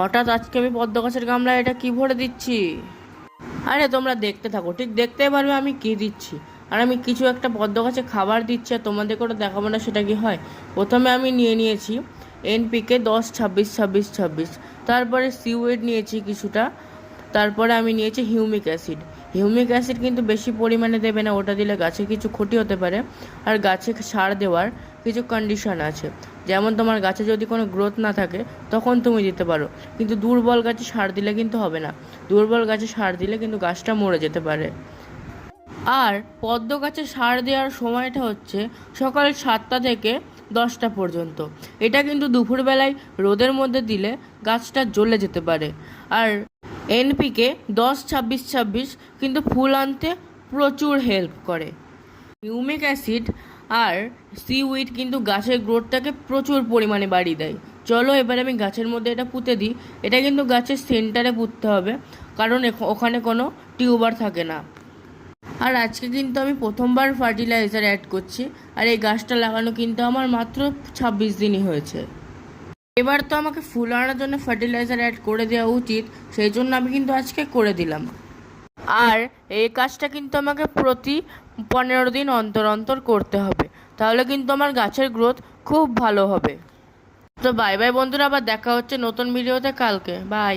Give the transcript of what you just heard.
হঠাৎ আজকে আমি পদ্ম গাছের গামলায় এটা কি ভরে দিচ্ছি? আরে তোমরা দেখতে থাকো, ঠিক দেখতেই পারবে আমি কি দিচ্ছি। আর আমি কিছু একটা পদ্ম গাছে খাবার দিচ্ছি আর তোমাদের করে দেখাবো না সেটা কি হয়। প্রথমে আমি নিয়ে নিয়েছি এনপিকে 10 26 26 26, তারপরে সিউইড নিয়েছি কিছুটা, তারপরে আমি নিয়েছি হিউমিক অ্যাসিড। হিউমিক অ্যাসিড কিন্তু বেশি পরিমাণে দেবে না, ওটা দিলে গাছে কিছু ক্ষতি হতে পারে। আর গাছে সার দেওয়ার কিছু কন্ডিশন আছে, যেমন তোমার গাছে যদি কোনো গ্রোথ না থাকে তখন তুমি দিতে পারো, কিন্তু দুর্বল গাছে সার দিলে কিন্তু হবে না। দুর্বল গাছে সার দিলে কিন্তু গাছটা মরে যেতে পারে। আর পদ্ম গাছে সার দেওয়ার সময়টা হচ্ছে সকাল 7টা থেকে 10টা পর্যন্ত। এটা কিন্তু দুপুরবেলায় রোদের মধ্যে দিলে গাছটা জ্বলে যেতে পারে। আর এনপিকে 10 26 26 কিন্তু ফুল আনতে প্রচুর হেল্প করে। হিউমিক অ্যাসিড আর সিউইড কিন্তু গাছের গ্রোথটাকে প্রচুর পরিমাণে বাড়িয়ে দেয়। চলো এবার আমি গাছের মধ্যে এটা পুঁতে দিই। এটা কিন্তু গাছের সেন্টারে পুঁততে হবে, কারণ ওখানে কোনো টিউবার থাকে না। আর আজকে কিন্তু আমি প্রথমবার ফার্টিলাইজার অ্যাড করছি, আর এই গাছটা লাগানো কিন্তু আমার মাত্র 26 দিনই হয়েছে। এবার তো আমাকে ফুল আনার জন্য ফার্টিলাইজার অ্যাড করে দেওয়া উচিত, সেই জন্য আমি কিন্তু আজকে করে দিলাম। আর এই কাজটা কিন্তু আমাকে প্রতি 15 দিন অন্তর অন্তর করতে হবে, তাহলে কিন্তু আমার গাছের গ্রোথ খুব ভালো হবে। তো বাই বাই বন্ধুরা, আবার দেখা হচ্ছে নতুন ভিডিওতে কালকে। বাই।